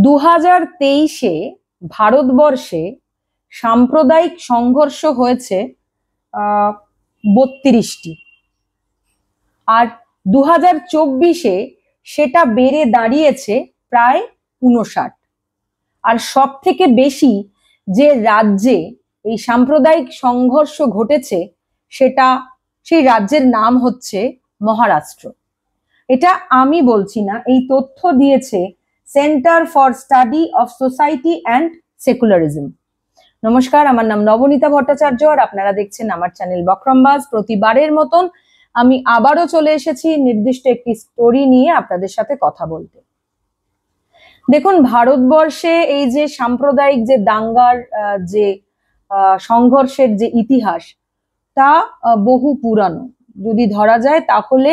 2023-এ ভারতবর্ষে সাম্প্রদায়িক সংঘর্ষ হয়েছে 32টি, আর 2024-এ সেটা বেড়ে দাঁড়িয়েছে প্রায় 59। আর সব থেকে বেশি যে রাজ্যে এই সাম্প্রদায়িক সংঘর্ষ ঘটেছে সেই রাজ্যের নাম হচ্ছে মহারাষ্ট্র। এটা আমি বলছি না, এই তথ্য দিয়েছে centre for study of society and secularism. নমস্কার, আমার নাম নবনীতা ভট্টাচার্য আর আপনারা দেখছেন আমার চ্যানেল বক্রমবাজ। প্রতিবারের মতন আমি আবারও চলে এসেছি নির্দিষ্ট একটি স্টোরি নিয়ে আপনাদের সাথে কথা বলতে। দেখুন, ভারতবর্ষে এই যে সাম্প্রদায়িক যে দাঙ্গার যে সংঘর্ষের যে ইতিহাস, তা বহু পুরানো। যদি ধরা যায় তাহলে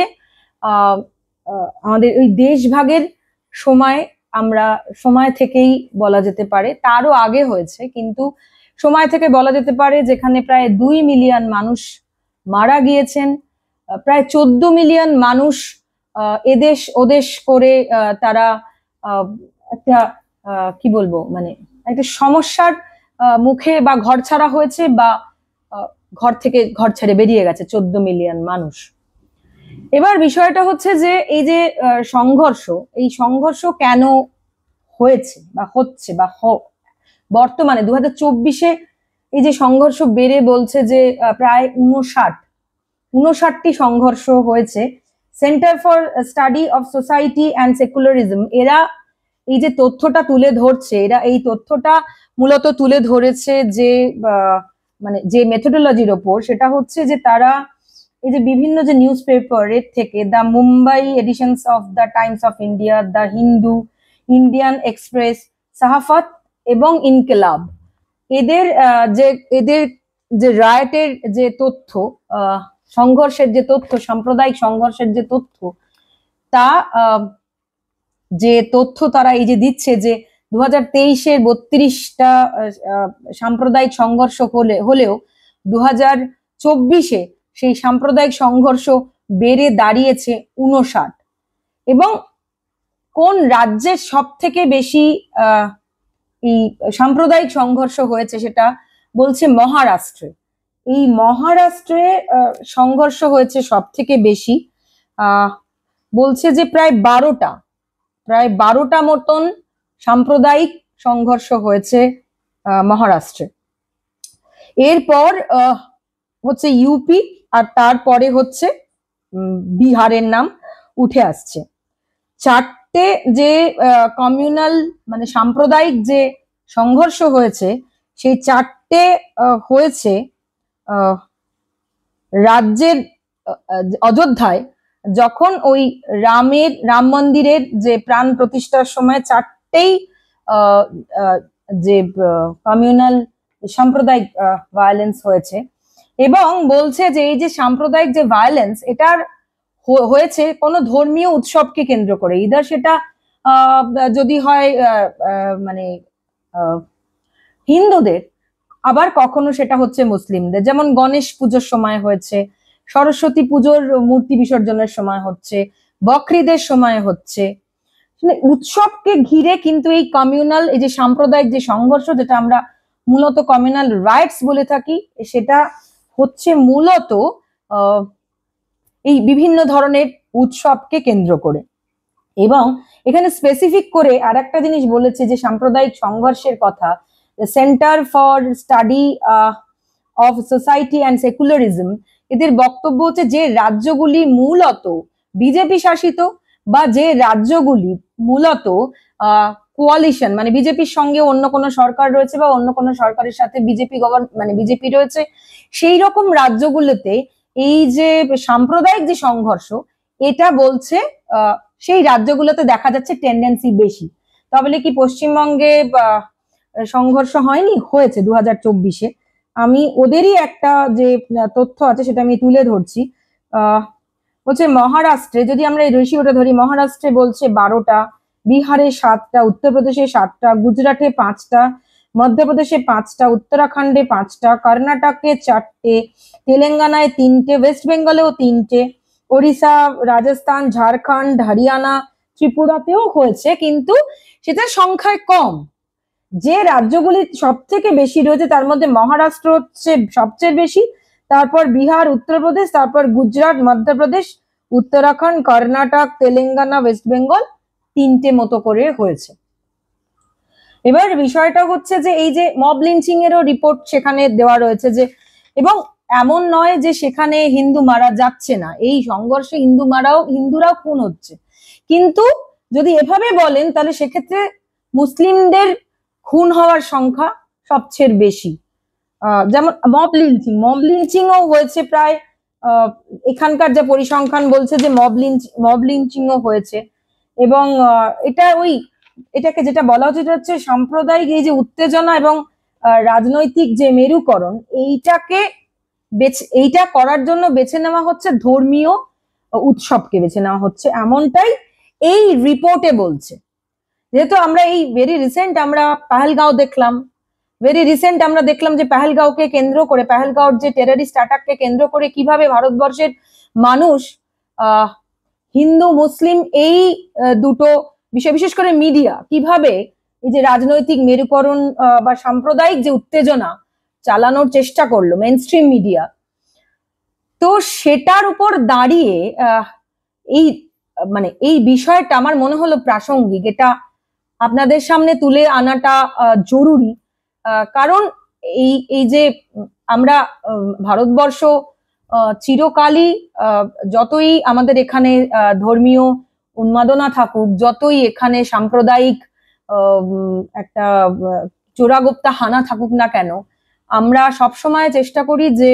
আমাদের ওই দেশভাগের সময় থেকেই বলা যেতে পারে, তারও আগে হয়েছে, কিন্তু সময় থেকে বলা যেতে পারে, যেখানে প্রায় 2 মিলিয়ন মানুষ মারা গিয়েছেন, প্রায় 14 মিলিয়ন মানুষ এদেশ ওদেশ করে তারা একটা কি বলবো, মানে একটা সমস্যার মুখে বা ঘর ছাড়া হয়েছে বা ঘর ছেড়ে বেরিয়ে গেছে 14 মিলিয়ন মানুষ। এবার বিষয়টা হচ্ছে যে এই যে এই সংঘর্ষ কেন হয়েছে বা হচ্ছে বা বর্তমানে 2024-এ এই যে সংঘর্ষ বেড়ে বলছে যে প্রায় 59টি সংঘর্ষ হয়েছে। Centre for study of society and secularism এরা এই যে তথ্যটা তুলে ধরছে, এই তথ্যটা মূলত তুলে ধরেছে যে মানে যে মেথোডোলজির ওপর, সেটা হচ্ছে যে তারা এই যে বিভিন্ন যে নিউজ পেপারের থেকে the Mumbai editions of the Times of India, the Hindu, Indian Express, Sahafat এবং ইনকিলাব, এদের যে রায়টের যে তথ্য, সংঘর্ষের যে তথ্য, সাম্প্রদায়িক সংঘর্ষের যে তথ্য, তা যে তথ্য তারা এই যে দিচ্ছে যে 2023-এর 32টা সাম্প্রদায়িক সংঘর্ষ হলেও 2024-এ সেই সাম্প্রদায়িক সংঘর্ষ বেড়ে দাঁড়িয়েছে 59। এবং কোন রাজ্যে সব থেকে বেশি এই সাম্প্রদায়িক সংঘর্ষ হয়েছে সেটা বলছে মহারাষ্ট্রে। এই মহারাষ্ট্রে সংঘর্ষ হয়েছে সব থেকে বেশি, বলছে যে প্রায় 12টা মতন সাম্প্রদায়িক সংঘর্ষ হয়েছে মহারাষ্ট্রে। এরপর হচ্ছে ইউপি, আর তারপরে হচ্ছে বিহারের নাম উঠে আসছে। 4টে যে কমিউনাল মানে সাম্প্রদায়িক যে সংঘর্ষ হয়েছে, সেই 4টে হয়েছে রাজ্যের অযোধ্যায়, যখন ওই রাম মন্দিরের যে প্রাণ প্রতিষ্ঠার সময় 4টেই যে কমিউনাল সাম্প্রদায়িক ভায়োলেন্স হয়েছে। এবং বলছে যে এই যে সাম্প্রদায়িক যে ভায়োলেন্স, এটার হয়েছে কোনো ধর্মীয় উৎসবকে কেন্দ্র করে। ইদার সেটা যদি হয় মানে হিন্দুদের, আবার কখনো সেটা হচ্ছে মুসলিমদের, যেমন গণেশ পুজোর সময় হয়েছে, সরস্বতী পুজোর মূর্তি বিসর্জনের সময় হচ্ছে, বকরিদের সময় হচ্ছে। উৎসবকে ঘিরে কিন্তু এই কমিউনাল এই যে সাম্প্রদায়িক যে সংঘর্ষ, যেটা আমরা মূলত কমিউনাল রাইটস বলে থাকি, সেটা হচ্ছে মূলত এই বিভিন্ন ধরনের উৎসবকে কেন্দ্র করে। এবং এখানে স্পেসিফিক করে আর একটা জিনিস বলেছে যে সাম্প্রদায়িক সংঘর্ষের কথা, centre for study of society and secularism, এদের বক্তব্য হচ্ছে যে রাজ্যগুলি মূলত বিজেপি শাসিত বা যে রাজ্যগুলি মূলত কোয়ালিশন মানে বিজেপির সঙ্গে অন্য কোনো সরকার রয়েছে বা অন্য কোনো সরকারের সাথে বিজেপি রয়েছে, সেই রকম রাজ্যগুলোতে এই যে সাম্প্রদায়িক যে সংঘর্ষ, এটা বলছে সেই রাজ্যগুলোতে দেখা যাচ্ছে টেন্ডেন্সি বেশি। তাহলে কি পশ্চিমবঙ্গে সংঘর্ষ হয়নি? হয়েছে 2024-এ। আমি ওদেরই একটা যে তথ্য আছে সেটা আমি তুলে ধরছি। বলছে মহারাষ্ট্রে, যদি আমরা এই রেশিওটা ধরি, মহারাষ্ট্রে বলছে 12টা, বিহারে 7টা, উত্তরপ্রদেশে 7টা, গুজরাটে 5টা, মধ্যপ্রদেশে 5টা, উত্তরাখণ্ডে 5টা, কর্ণাটকে 4টে, তেলেঙ্গানায় 3টে, ওয়েস্ট বেঙ্গলেও 3টে, ওড়িশা, রাজস্থান, ঝাড়খণ্ড, হরিয়ানা, ত্রিপুরাতেও হয়েছে। কিন্তু সেটা সংখ্যায় কম। যে রাজ্যগুলি সব থেকে বেশি রয়েছে তার মধ্যে মহারাষ্ট্র হচ্ছে সবচেয়ে বেশি, তারপর বিহার, উত্তরপ্রদেশ, তারপর গুজরাট, মধ্যপ্রদেশ, উত্তরাখণ্ড, কর্ণাটক, তেলেঙ্গানা, ওয়েস্ট বেঙ্গল, তিনটে মতো করে হয়েছে। এবার বিষয়টা হচ্ছে যে এই যে মব লিঞ্চিং এরও রিপোর্ট সেখানে দেওয়া রয়েছে যে, এবং এমন নয় যে সেখানে হিন্দু মারা যাচ্ছে না, এই সংঘর্ষে হিন্দুরাও খুন হচ্ছে, কিন্তু যদি এভাবে বলেন তাহলে সেক্ষেত্রে মুসলিমদের খুন হওয়ার সংখ্যা সবচেয়ে বেশি। যেমন মব লিঞ্চিংও হয়েছে প্রায়, এখানকার যা পরিসংখ্যান বলছে যে মব লিঞ্চিংও হয়েছে, এবং এটাকে যেটা বলা হচ্ছে হচ্ছে সাম্প্রদায়িক এই যে উত্তেজনা এবং রাজনৈতিক যে মেরুকরণ, এইটা করার জন্য বেছে নেওয়া হচ্ছে ধর্মীয় উৎসবকে বেছে নেওয়া হচ্ছে, এমনটাই এই রিপোর্টে বলছে। যেহেতু আমরা এই ভেরি রিসেন্ট আমরা পাহেলগাঁও দেখলাম যে পাহেলগাঁওকে কেন্দ্র করে, পাহেলগাঁওর যে টেররিস্ট অ্যাটাককে কেন্দ্র করে কিভাবে ভারতবর্ষের মানুষ হিন্দু মুসলিম এই দুটো বিষয়, বিশেষ করে মিডিয়া কিভাবে এই যে রাজনৈতিক মেরুকরণ বা সাম্প্রদায়িক যে উত্তেজনা চালানোর চেষ্টা করলো মেইনস্ট্রিম মিডিয়া, তো সেটার উপর দাঁড়িয়ে এই বিষয়টা আমার মনে হলো প্রাসঙ্গিক, এটা আপনাদের সামনে তুলে আনাটা জরুরি। কারণ এই যে আমরা ভারতবর্ষ চিরকালই যতই আমাদের এখানে ধর্মীয় উন্মাদনা থাকুক, যতই এখানে সাম্প্রদায়িক একটা চোরাগোপ্তা হানা থাকুক না কেন, আমরা সবসময় চেষ্টা করি যে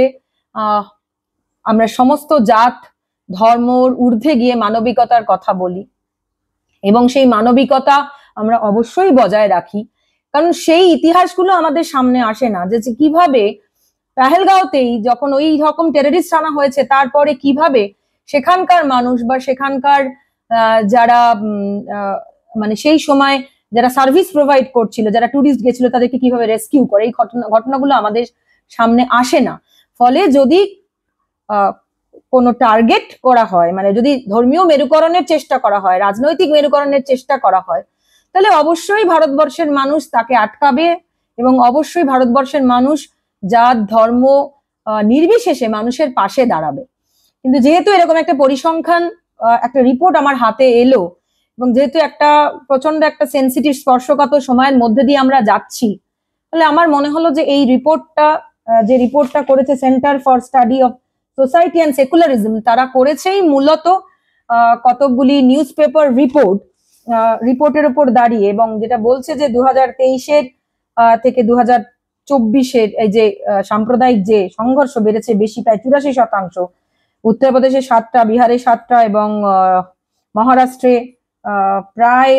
আমরা সমস্ত জাত ধর্মর ঊর্ধ্বে গিয়ে মানবিকতার কথা বলি, এবং সেই মানবিকতা আমরা অবশ্যই বজায় রাখি। কারণ সেই ইতিহাসগুলো আমাদের সামনে আসে না, যে কিভাবে পেহেলগাঁওতেই যখন ওই রকম টেররিস্ট আনা হয়েছে, তারপরে কিভাবে সেখানকার মানুষ বা সেখানকার যারা সেই সময় যারা সার্ভিস প্রোভাইড করছিল, যারা টুরিস্ট গেছিল, তাদেরকে কিভাবে রেস্কিউ করে, এই ঘটনাগুলো আমাদের সামনে আসে না। ফলে যদি কোনো টার্গেট করা হয়, যদি ধর্মীয় মেরুকরণের চেষ্টা করা হয়, রাজনৈতিক মেরুকরণের চেষ্টা করা হয়, তাহলে অবশ্যই ভারতবর্ষের মানুষ তাকে আটকাবে, এবং অবশ্যই ভারতবর্ষের মানুষ জাত ধর্ম নির্বিশেষে মানুষের পাশে দাঁড়াবে। কিন্তু যেহেতু এরকম একটা পরিসংখ্যান, একটা রিপোর্ট আমার হাতে এলো, এবং যেহেতু একটা প্রচন্ড একটা সেন্সিটিভ স্পর্শকাতর সময়ের মধ্যে দিয়ে আমরা যাচ্ছি, তাহলে আমার মনে হলো যে এই রিপোর্টটা করেছে centre for study of society and secularism, তারা করেছেই মূলত কতকগুলি নিউজ পেপার রিপোর্টের উপর দাঁড়িয়ে, এবং যেটা বলছে যে 2023-এর থেকে 2024-এর এই যে সাম্প্রদায়িক যে সংঘর্ষ বেড়েছে বেশি, প্রায় 84%, উত্তরপ্রদেশে 7টা, বিহারে 7টা, এবং মহারাষ্ট্রে প্রায়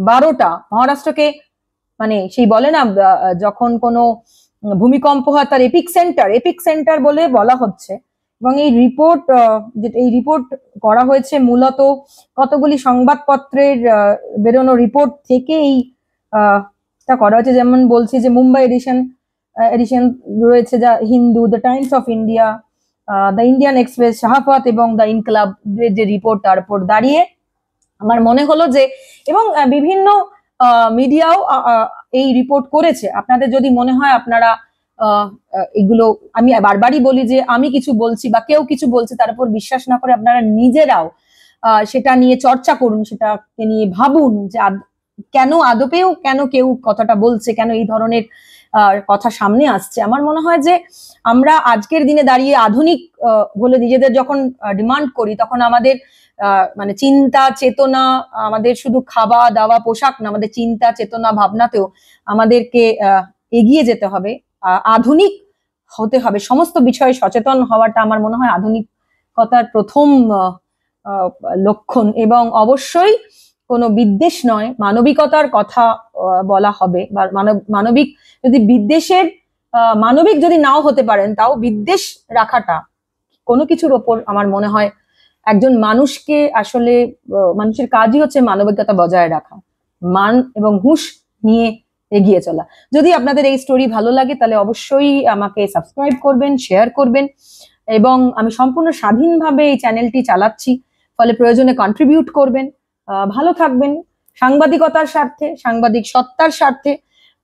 12টা। মহারাষ্ট্রকে সেই বলে না, যখন কোনো ভূমিকম্প হয় তার এপিক সেন্টার বলে বলা হচ্ছে। এবং এই রিপোর্ট করা হয়েছে মূলত কতগুলি সংবাদপত্রের বেরোনো রিপোর্ট থেকে তা করা হয়েছে। যেমন বলছি যে মুম্বাই এডিশন রয়েছে, যা Hindu, the Times of India, the Indian Express, Sahafat এবং দ্য ইনকলাব যে রিপোর্ট, তার উপর দাঁড়িয়ে আমার মনে হলো যে, এবং বিভিন্ন মিডিয়াও এই রিপোর্ট করেছে। আপনাদের যদি মনে হয় আপনারা এগুলো, আমি বারবারই বলি যে আমি কিছু বলছি বা কেউ কিছু বলছে তার উপর বিশ্বাস না করে আপনারা নিজেরাও সেটা নিয়ে চর্চা করুন, সেটাকে নিয়ে ভাবুন যে কেন কেউ কথাটা বলছে, কেন এই ধরনের কথা সামনে আসছে। আমার মনে হয় যে আমরা আজকের দিনে দাঁড়িয়ে আধুনিক বলে নিজেদের যখন ডিমান্ড করি, তখন আমাদের চিন্তা চেতনা, আমাদের শুধু খাওয়া দাওয়া পোশাক না, আমাদের চিন্তা চেতনা ভাবনাতেও আমাদেরকে এগিয়ে যেতে হবে, আধুনিক হতে হবে, সমস্ত বিষয়ে সচেতন হওয়াটা আমার মনে হয় আধুনিকতার প্রথম লক্ষণ। এবং অবশ্যই কোনো বিদ্বেষ নয়, মানবিকতার কথা বলা হবে, বা মানবিক যদি নাও হতে পারেন, তাও বিদ্বেষ রাখাটা কোনো কিছুর ওপর আমার মনে হয় একজন মানুষকে আসলে মানুষের কাজই হচ্ছে মানবিকতা বজায় রাখা, মান এবং হুঁশ নিয়ে এগিয়ে চলা। যদি আপনাদের এই স্টোরি ভালো লাগে তাহলে অবশ্যই আমাকে সাবস্ক্রাইব করবেন, শেয়ার করবেন, এবং আমি সম্পূর্ণ স্বাধীনভাবে এই চ্যানেলটি চালাচ্ছি, ফলে প্রয়োজনে কন্ট্রিবিউট করবেন। ভালো থাকবেন, সাংবাদিকতার স্বার্থে, সাংবাদিক সত্তার স্বার্থে,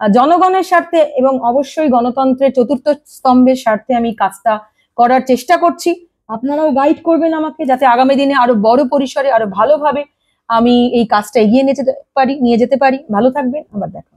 জনগণের স্বার্থে এবং অবশ্যই গণতন্ত্রের চতুর্থ স্তম্ভের স্বার্থে আমি কাজটা করার চেষ্টা করছি। আপনারাও গাইড করবেন আমাকে, যাতে আগামী দিনে আরো বড় পরিসরে, আরো ভালোভাবে আমি এই কাজটা এগিয়ে নিয়ে যেতে পারি। ভালো থাকবেন, আবার দেখা।